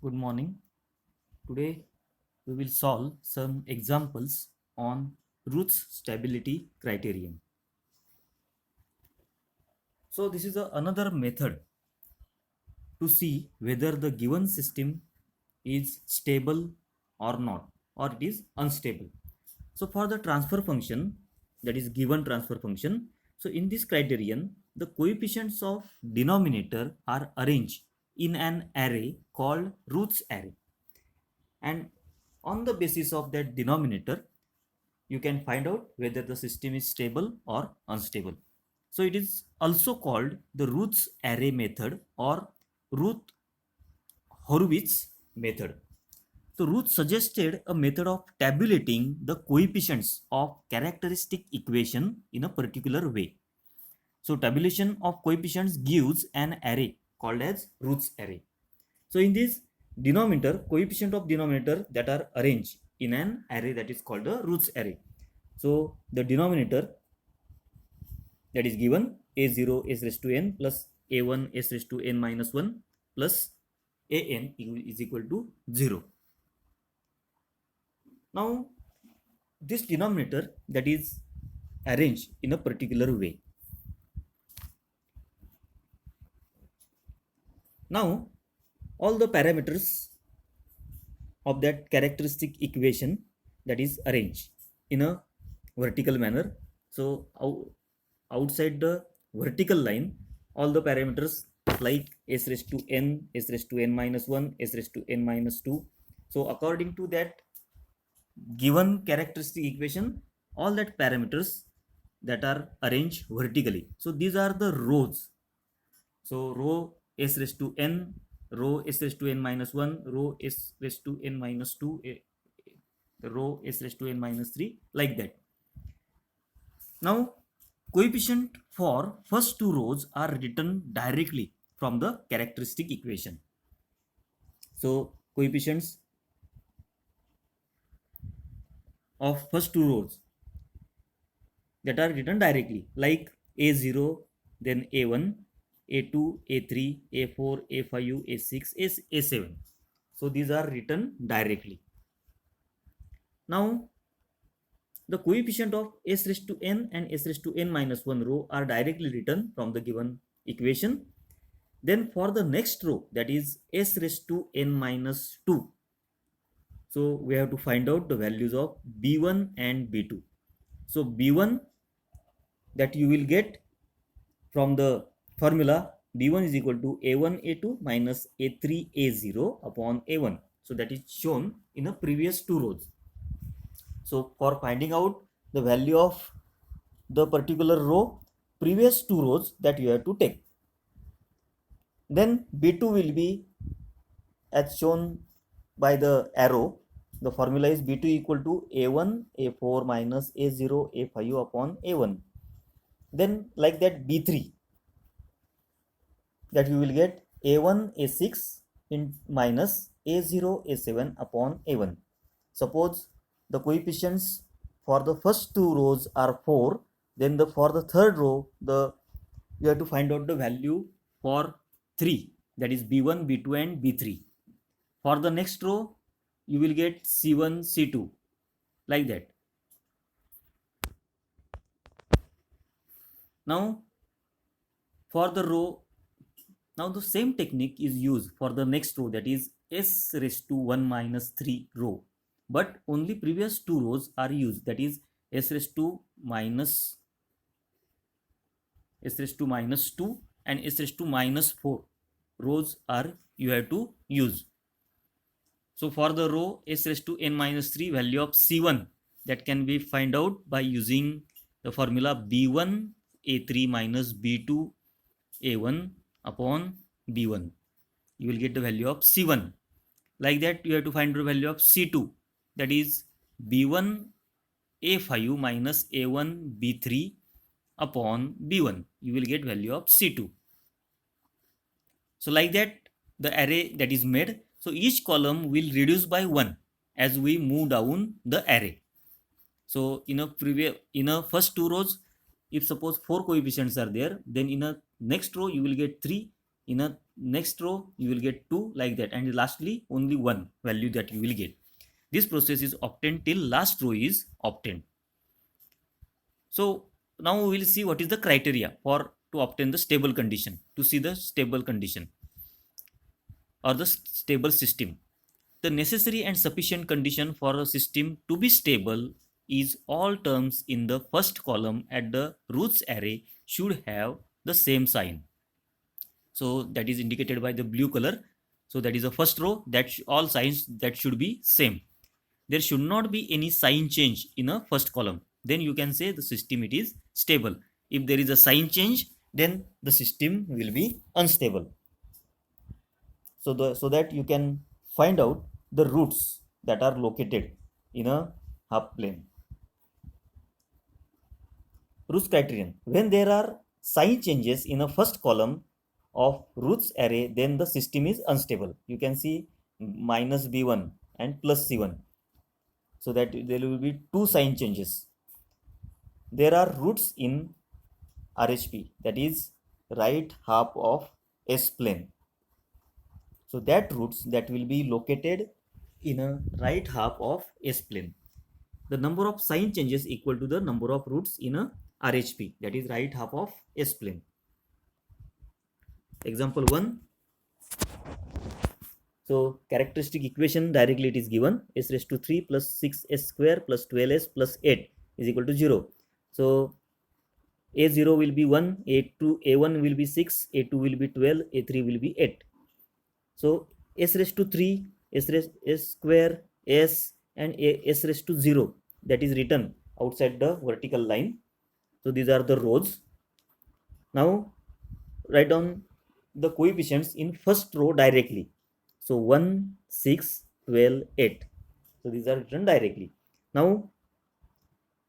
Good morning. Today we will solve some examples on Routh's stability criterion. So this is another method to see whether the given system is stable or not, or it is unstable. So for the transfer function, that is given transfer function, so in this criterion the coefficients of denominator are arranged in an array called Routh's array, and on the basis of that denominator you can find out whether the system is stable or unstable. So it is also called the Routh's array method or Routh Horowitz method. So Routh suggested a method of tabulating the coefficients of characteristic equation in a particular way. So tabulation of coefficients gives an array called as Routh's array. So in this denominator, coefficient of denominator that are arranged in an array that is called the Routh's array. So the denominator that is given a0 s raised to n plus a1 s raised to n minus 1 plus an is equal to 0. Now this denominator that is arranged in a particular way. Now all the parameters of that characteristic equation that is arranged in a vertical manner. So outside the vertical line, all the parameters like s raised to n, s raised to n minus 1, s raised to n minus 2. So according to that given characteristic equation, all that parameters that are arranged vertically. So these are the rows. So row s raised to n, row s raised to n minus 1, row s raised to n minus 2, row s raised to n minus 3, like that. Now coefficient for first two rows are written directly from the characteristic equation. So coefficients of first two rows that are written directly, like a0, then a1, a2, a3, a4, a5, a6, a7. So these are written directly. Now the coefficient of s raised to n and s raised to n minus 1 row are directly written from the given equation. Then for the next row, that is s raised to n minus 2, so we have to find out the values of b1 and b2. So b1 that you will get from the formula, b1 is equal to a1 a2 minus a3 a0 upon a1. So that is shown in the previous two rows. So for finding out the value of the particular row, previous two rows that you have to take. Then b2 will be as shown by the arrow. The formula is b2 equal to a1 a4 minus a0 a5 upon a1. Then like that b3, that you will get a1 a6 in minus a0 a7 upon a1. Suppose the coefficients for the first two rows are 4, then for the third row you have to find out the value for 3, that is b1 b2 and b3. For the next row you will get c1 c2, like that. Now for the row, now the same technique is used for the next row, that is s raised to 1 minus 3 row, but only previous two rows are used, that is s raised to minus 2 and s raised to minus 4 rows are you have to use. So for the row s raised to n minus 3, value of c1 that can be find out by using the formula b1 a3 minus b2 a1 upon b1. You will get the value of c1. Like that you have to find the value of c2, that is b1 a5 minus a1 b3 upon b1. You will get value of c2. So like that the array that is made. So each column will reduce by 1 as we move down the array. So in a first two rows, if suppose 4 coefficients are there, then in a next row you will get 3, in a next row you will get 2 like that, and lastly only 1 value that you will get. This process is obtained till last row is obtained. So now we will see what is the criteria for to obtain the stable condition, to see the stable condition or the stable system. The necessary and sufficient condition for a system to be stable is all terms in the first column at the roots array should have the same sign. So that is indicated by the blue color. So that is the first row, that all signs that should be same. There should not be any sign change in a first column. Then you can say the system it is stable. If there is a sign change, then the system will be unstable. So that you can find out the roots that are located in a half plane. Roots criterion. When there are sign changes in a first column of roots array, then the system is unstable. You can see minus b1 and plus c1. So that there will be two sign changes. There are roots in RHP, that is right half of S plane. So that roots that will be located in a right half of S plane. The number of sign changes equal to the number of roots in a RHP, that is right half of S plane. Example 1. So characteristic equation directly it is given, s raised to 3 plus 6s square plus 12s plus 8 is equal to 0. So a0 will be 1, a1 will be 6, a2 will be 12, a3 will be 8. So s raised to 3, s square, s and s raised to 0, that is written outside the vertical line. So these are the rows. Now write down the coefficients in first row directly. So 1, 6, 12, 8. So these are written directly. Now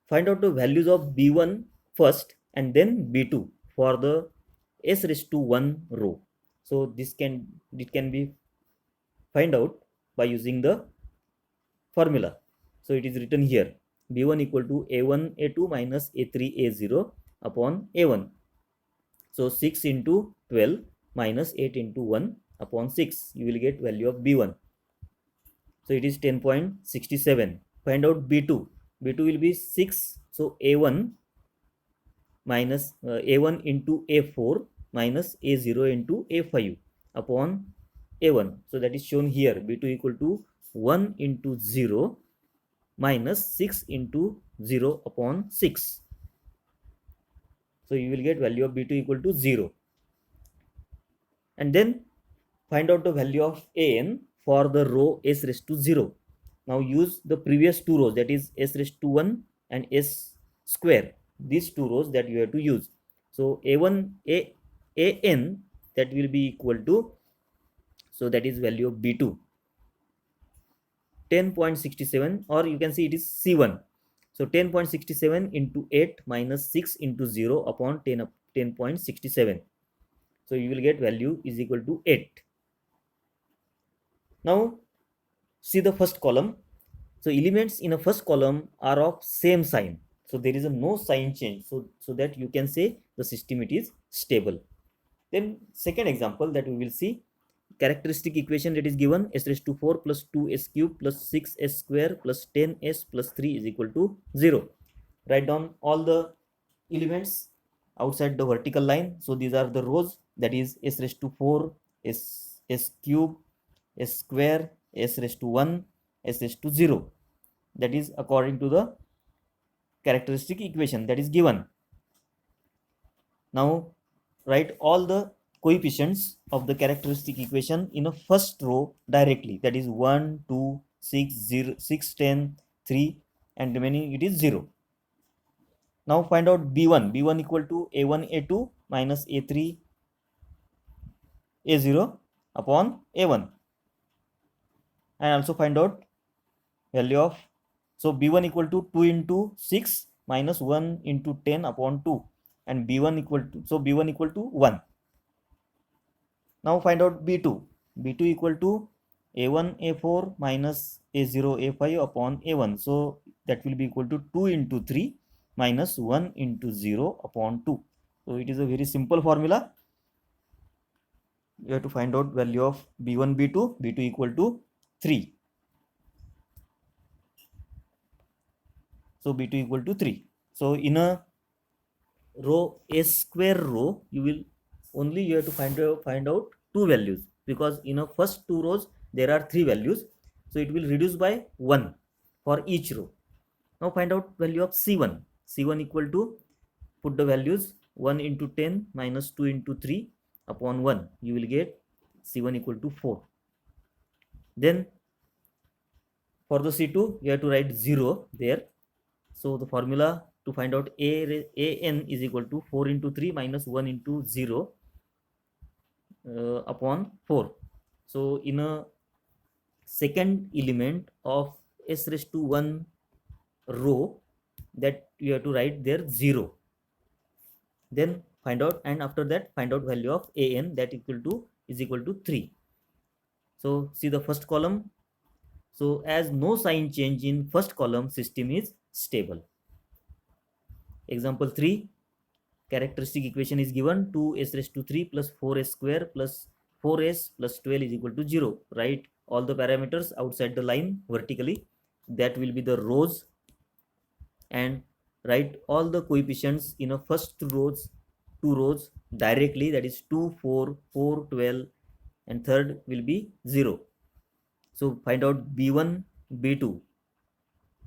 find out the values of b1 first and then b2 for the s raised to 1 row. So it can be find out by using the formula. So it is written here, b1 equal to a1 a2 minus a3 a0 upon a1. So 6 into 12 minus 8 into 1 upon 6, you will get value of b1. So it is 10.67. Find out b2. b2 will be 6. So a1 minus a1 into a4 minus a0 into a5 upon a1. So that is shown here, b2 equal to 1 into 0 minus 6 into 0 upon 6. So you will get value of b2 equal to 0. And then find out the value of an for the row s raised to 0. Now use the previous two rows, that is s raised to 1 and s square. These two rows that you have to use. So an that will be equal to, so that is value of b2 10.67, or you can see it is c1. So 10.67 into 8 minus 6 into 0 upon 10.67. So you will get value is equal to 8. Now see the first column. So elements in a first column are of same sign. So there is a no sign change. So that you can say the system it is stable. Then second example that we will see, characteristic equation that is given, s raised to 4 plus 2s cube plus 6s square plus 10s plus 3 is equal to 0. Write down all the elements outside the vertical line. So these are the rows, that is s raised to 4, s cube, s square, s raised to 1, s raised to 0. That is according to the characteristic equation that is given. Now write all the coefficients of the characteristic equation in a first row directly, that is 1, 2, 6, 0, 6, 10, 3 and remaining it is 0. Now find out b1. b1 equal to a1 a2 minus a3 a0 upon a1, and also find out value of, so b1 equal to 2 into 6 minus 1 into 10 upon 2, and b1 equal to, so b1 equal to 1. Now find out b2. b2 equal to a1 a4 minus a0 a5 upon a1. So that will be equal to 2 into 3 minus 1 into 0 upon 2. So it is a very simple formula. you have to find out value of b1, b2 equal to 3. So b2 equal to 3. So in a row, a square row, you have to find out two values, because in a first two rows there are three values, so it will reduce by 1 for each row. Now find out value of c1. C1 equal to, put the values, 1 into 10 minus 2 into 3 upon 1, you will get c1 equal to 4. Then for the c2 you have to write 0 there. So the formula to find out an is equal to 4 into 3 minus 1 into 0 upon 4. So in a second element of s raised to 1 row, that you have to write there 0. Then find out, and after that find out value of an, that is equal to 3. So see the first column. So as no sign change in first column, system is stable. Example 3, characteristic equation is given, 2s raised to 3 plus 4s square plus 4s plus 12 is equal to 0. Write all the parameters outside the line vertically, that will be the rows, and write all the coefficients in a first two rows directly, that is 2, 4, 4, 12, and third will be 0. So find out b1, b2.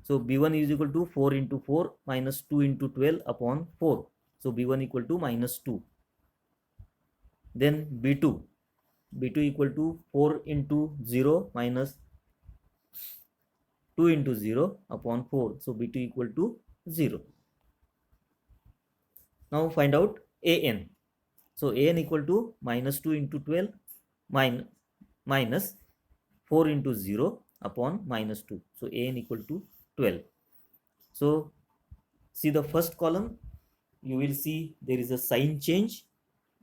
So b1 is equal to 4 into 4 minus 2 into 12 upon 4. So b1 equal to minus 2. Then b2 equal to 4 into 0 minus 2 into 0 upon 4. So b2 equal to 0. Now find out an. So an equal to minus 2 into 12 minus 4 into 0 upon minus 2. So an equal to 12. So see the first column, you will see there is a sign change.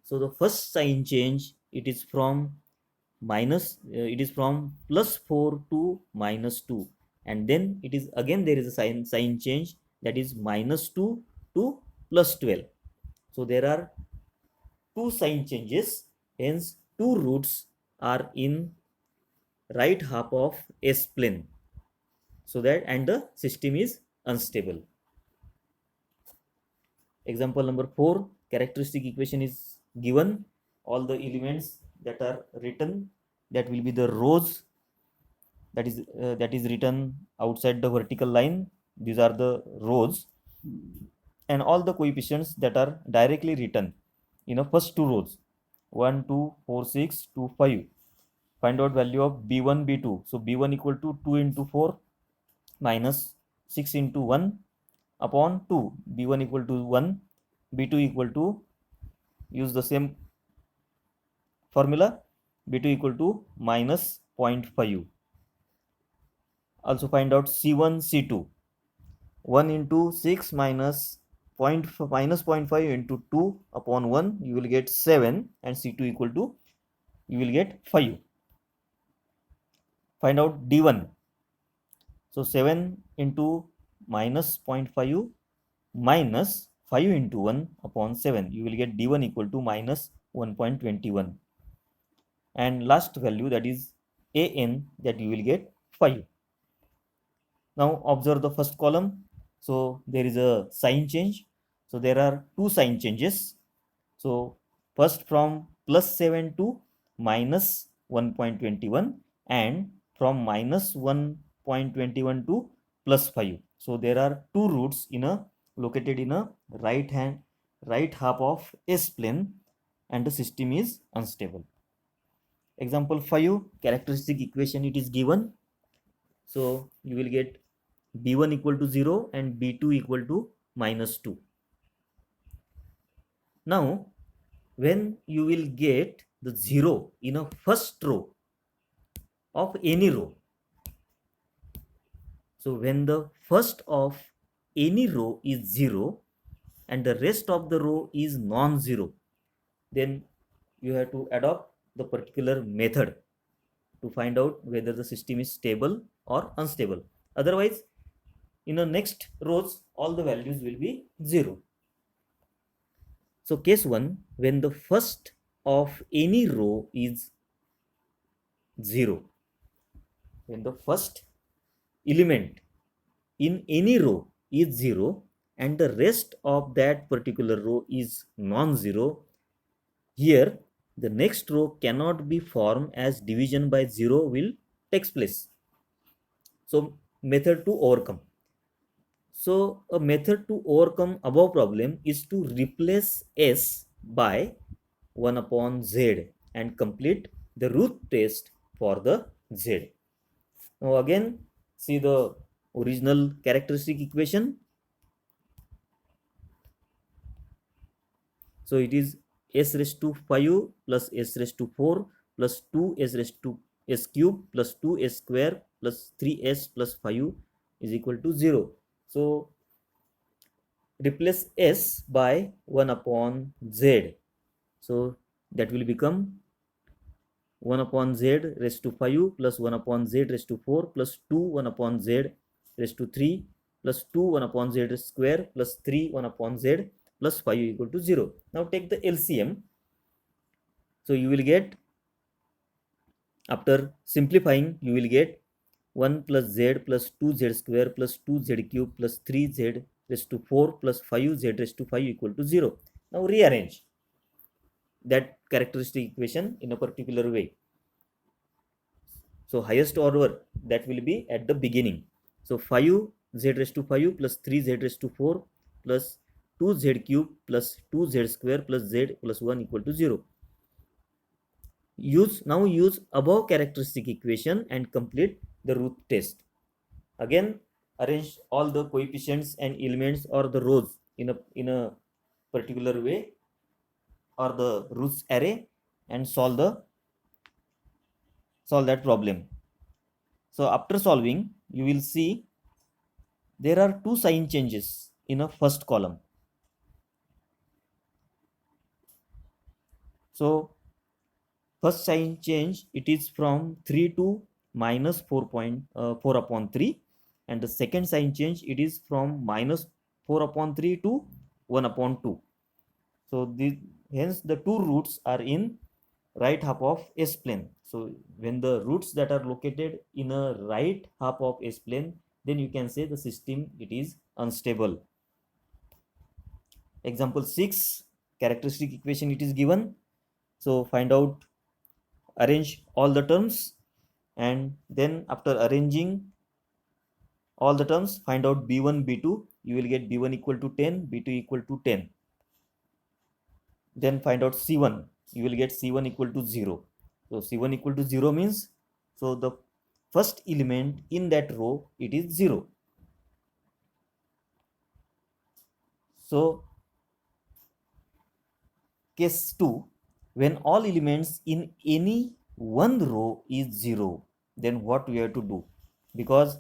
So the first sign change, it is from plus 4 to minus 2, and then it is again there is a sign change, that is minus 2 to plus 12. So there are two sign changes, hence two roots are in right half of S plane, so that, and the system is unstable. Example number 4, characteristic equation is given, all the elements that are written, that will be the rows, that is written outside the vertical line, these are the rows, and all the coefficients that are directly written in the first two rows, 1, 2, 4, 6, 2, 5. Find out value of b1, b2. So b1 equal to 2 into 4 minus 6 into 1 upon 2. b1 equal to 1, b2 equal to, use the same formula, b2 equal to minus 0.5. Also find out c1, c2. 1 into 6 minus 0.5 into 2 upon 1, you will get 7, and c2 equal to, you will get 5. Find out d1. So 7 into minus 0.5 minus 5 into 1 upon 7, you will get d1 equal to minus 1.21. And last value, that is an, that you will get 5. Now observe the first column. So there is a sign change. So there are two sign changes. So first from plus 7 to minus 1.21, and from minus 1.21 to plus 5. So there are two roots located in a right half of S plane, and the system is unstable. Example 5, characteristic equation it is given. So you will get b1 equal to 0 and b2 equal to minus 2. Now when you will get the 0 in a first row of any row, so when the first of any row is 0 and the rest of the row is non-zero, then you have to adopt the particular method to find out whether the system is stable or unstable. Otherwise, in the next rows, all the values will be 0. So case 1, when the first of any row is 0. When the first element in any row is 0 and the rest of that particular row is non-zero, here the next row cannot be formed as division by 0 will takes place. So method to overcome. So a method to overcome above problem is to replace s by 1 upon z and complete the root test for the z. Now again see the original characteristic equation. So it is s raised to 5 plus s raised to 4 plus 2 s raised to s cube plus 2s square plus 3s plus 5 is equal to 0. So replace s by 1 upon z. So that will become 1 upon z raised to 5 plus 1 upon z raised to 4 plus 2 1 upon z raised to 3 plus 2 1 upon z square plus 3 1 upon z plus 5 equal to 0. Now take the LCM. So you will get, after simplifying, you will get 1 plus z plus 2z square plus 2z cube plus 3z raised to 4 plus 5z raised to 5 equal to 0. Now rearrange that characteristic equation in a particular way. So highest order that will be at the beginning. So 5z raised to 5 plus 3z raised to 4 plus 2z cube plus 2z square plus z plus 1 equal to 0. Use above characteristic equation and complete the root test. Again arrange all the coefficients and elements or the rows in a particular way or the roots array and solve that problem. So after solving, you will see there are two sign changes in a first column. So first sign change, it is from 3 to minus 4 upon 3, and the second sign change, it is from minus 4 upon 3 to 1 upon 2. So hence the two roots are in right half of S plane. So when the roots that are located in a right half of S plane, then you can say the system it is unstable. Example 6, characteristic equation it is given. So find out, arrange all the terms, and then after arranging all the terms, find out b1 b2. You will get b1 equal to 10, b2 equal to 10. Then find out c1. You will get c1 equal to 0. So c1 equal to 0 means, so the first element in that row it is 0. So case 2, when all elements in any one row is 0, then what we have to do? Because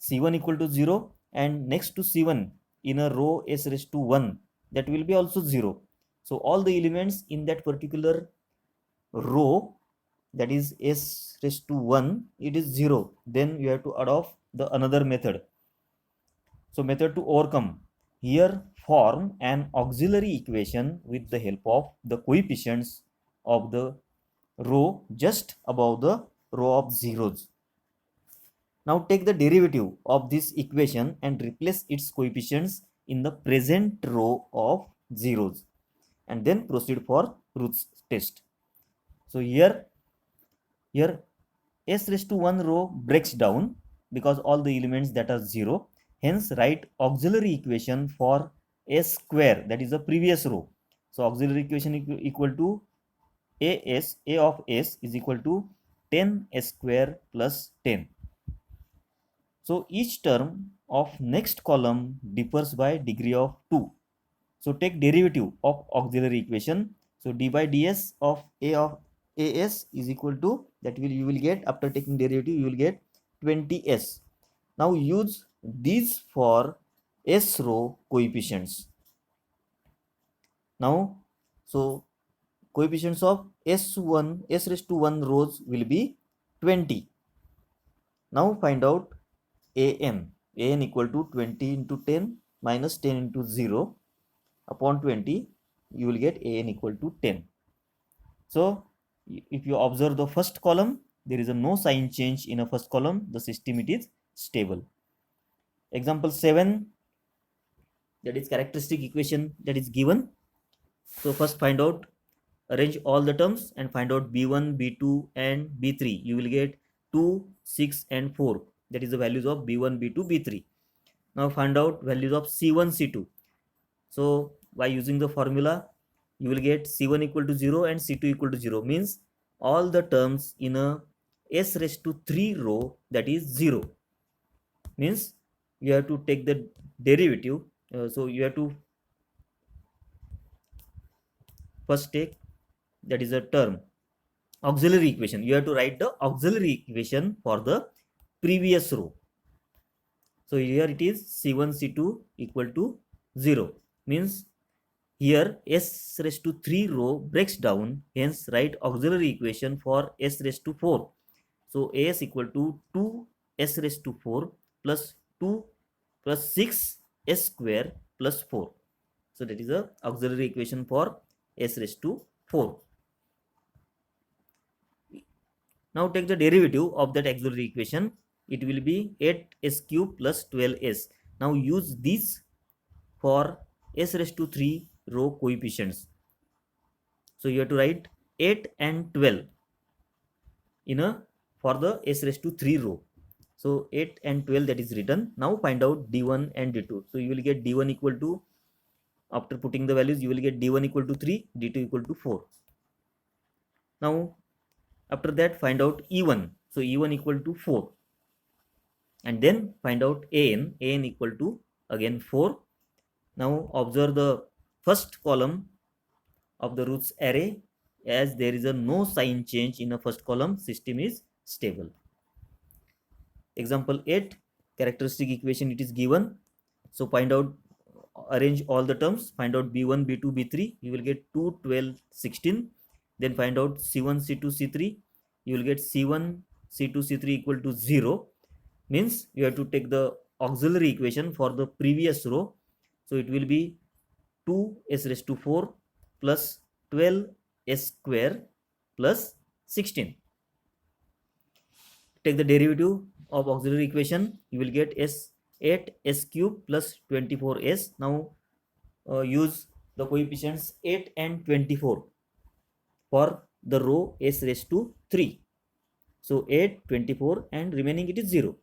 c1 equal to 0 and next to c1 in a row s raised to 1, that will be also 0. So all the elements in that particular row, that is s raised to 1, it is 0. Then you have to adopt the another method. So method to overcome, here form an auxiliary equation with the help of the coefficients of the row just above the row of zeros. Now take the derivative of this equation and replace its coefficients in the present row of zeros, and then proceed for roots test. So here s raised to 1 row breaks down because all the elements that are 0. Hence write auxiliary equation for s square, that is the previous row. So auxiliary equation equal to a of s is equal to 10 s square plus 10. So each term of next column differs by degree of 2. So take derivative of auxiliary equation. So d by ds of as is equal to, that you will get, after taking derivative you will get 20s. Now use these for s row coefficients. Now so coefficients of s1 s raised to 1 rows will be 20. Now find out an equal to 20 into 10 minus 10 into 0 upon 20, you will get an equal to 10. So if you observe the first column, there is a no sign change in a first column, the system it is stable. Example 7, that is characteristic equation that is given. So first find out, arrange all the terms and find out b1, b2 and b3. You will get 2, 6 and 4. That is the values of b1, b2, b3. Now find out values of c1, c2. So by using the formula, you will get c1 equal to 0 and c2 equal to 0. Means all the terms in a s raised to 3 row, that is 0. Means you have to take the derivative. So you have to first take, that is a term, auxiliary equation. You have to write the auxiliary equation for the previous row. So here it is c1, c2 equal to 0. Means here s raised to 3 row breaks down, hence write auxiliary equation for s raised to 4. So as equal to 2 s raised to 4 plus 2 plus 6 s square plus 4. So that is the auxiliary equation for s raised to 4. Now take the derivative of that auxiliary equation. It will be 8s cube plus 12s. Now use this for s raised to 3 row coefficients. So you have to write 8 and 12 in a for the s raised to 3 row. So 8 and 12 that is written. Now find out d1 and d2. So you will get d1 equal to, after putting the values, you will get d1 equal to 3, d2 equal to 4. Now after that find out e1. So e1 equal to 4. And then find out an equal to again 4. Now observe the first column of the roots array. As there is a no sign change in the first column, system is stable. Example 8, characteristic equation it is given. So find out, arrange all the terms, find out b1, b2, b3. You will get 2, 12, 16. Then find out c1, c2, c3. You will get c1, c2, c3 equal to 0. Means you have to take the auxiliary equation for the previous row. So it will be 2s raised to 4 plus 12s square plus 16. Take the derivative of auxiliary equation. You will get 8 s cube plus 24s. Now use the coefficients 8 and 24 for the row s raised to 3. So 8, 24 and remaining it is 0.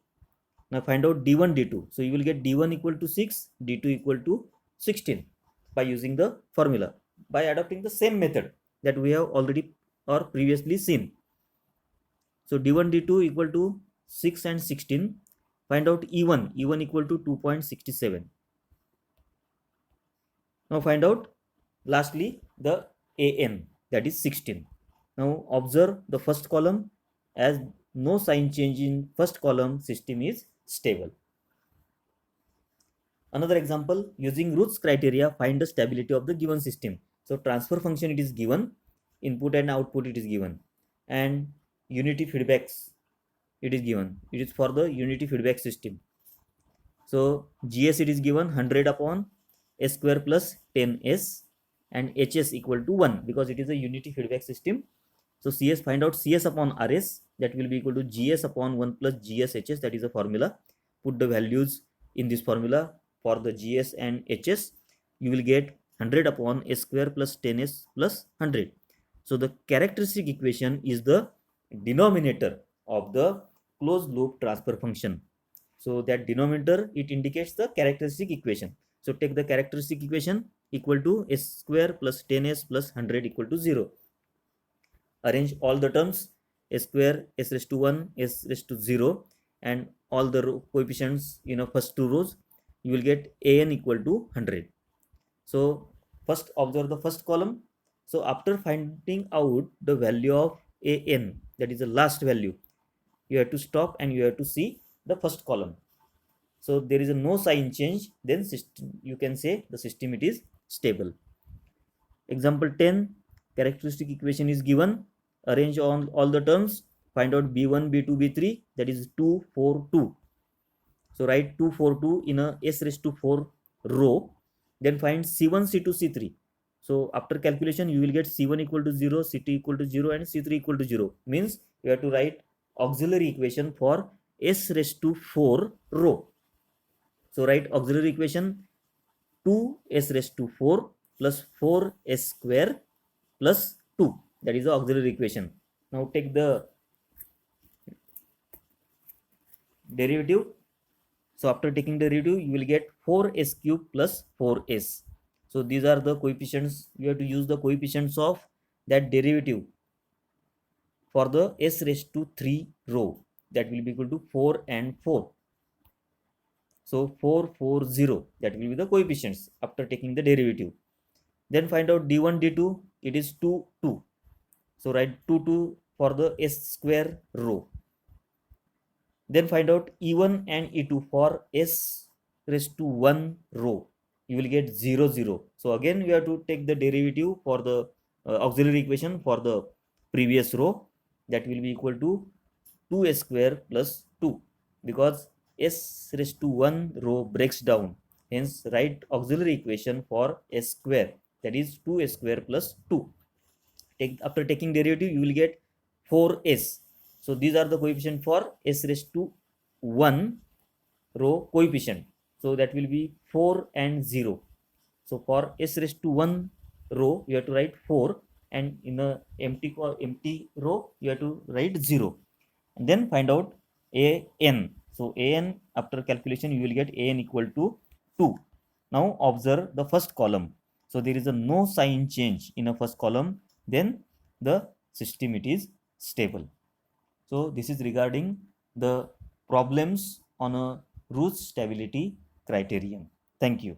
Now find out d1, d2. So you will get d1 equal to 6, d2 equal to 16 by using the formula, by adopting the same method that we have already or previously seen. So d1, d2 equal to 6 and 16. Find out e1 equal to 2.67. Now find out lastly the an, that is 16. Now observe the first column. As no sign change in first column, system is stable. Another example, using Routh's criteria, find the stability of the given system. So transfer function it is given, input and output it is given, and unity feedbacks it is given. It is for the unity feedback system. So gs it is given 100 upon s square plus 10s, and hs equal to 1 because it is a unity feedback system. So cs, find out cs upon rs, that will be equal to gs upon 1 plus gs hs, that is a formula. Put the values in this formula for the gs and hs. You will get 100 upon s square plus 10s plus 100. So the characteristic equation is the denominator of the closed loop transfer function. So that denominator, it indicates the characteristic equation. So take the characteristic equation equal to s square plus 10s plus 100 equal to 0. Arrange all the terms, s square, s raised to 1, s raised to 0, and all the coefficients in the first two rows. You will get an equal to 100. So first observe the first column. So after finding out the value of an, that is the last value, you have to stop and you have to see the first column. So there is a no sign change, then system, you can say the system it is stable. Example 10, characteristic equation is given. Arrange on all the terms, find out b1, b2, b3, that is 2, 4, 2. So write 2, 4, 2 in a s raised to 4 row. Then find c1, c2, c3. So after calculation, you will get C1 equal to 0, C2 equal to 0, and C3 equal to 0. Means you have to write auxiliary equation for s raised to 4 row. So write auxiliary equation 2s raised to 4 plus 4s square plus 2. That is the auxiliary equation. Now take the derivative. So after taking the derivative, you will get 4s cube plus 4s. So these are the coefficients. You have to use the coefficients of that derivative for the s raised to 3 row. That will be equal to 4 and 4. So 4, 4, 0. That will be the coefficients after taking the derivative. Then find out d1, d2. It is 2, 2. So write 2, 2 for the s square row. Then find out E1 and E2 for s raised to 1 row. You will get 0, 0. So again we have to take the derivative for the auxiliary equation for the previous row. That will be equal to 2s square plus 2, because s raised to 1 row breaks down. Hence write auxiliary equation for s square, that is 2s square plus 2. After taking derivative, you will get 4s. So these are the coefficient for s raised to 1 row coefficient. So that will be 4 and 0. So for s raised to 1 row, you have to write 4, and in the empty row, you have to write 0. And then find out an. So an, after calculation, you will get an equal to 2. Now observe the first column. So there is a no sign change in a first column. Then the system it is stable. So this is regarding the problems on a Routh stability criterion. Thank you.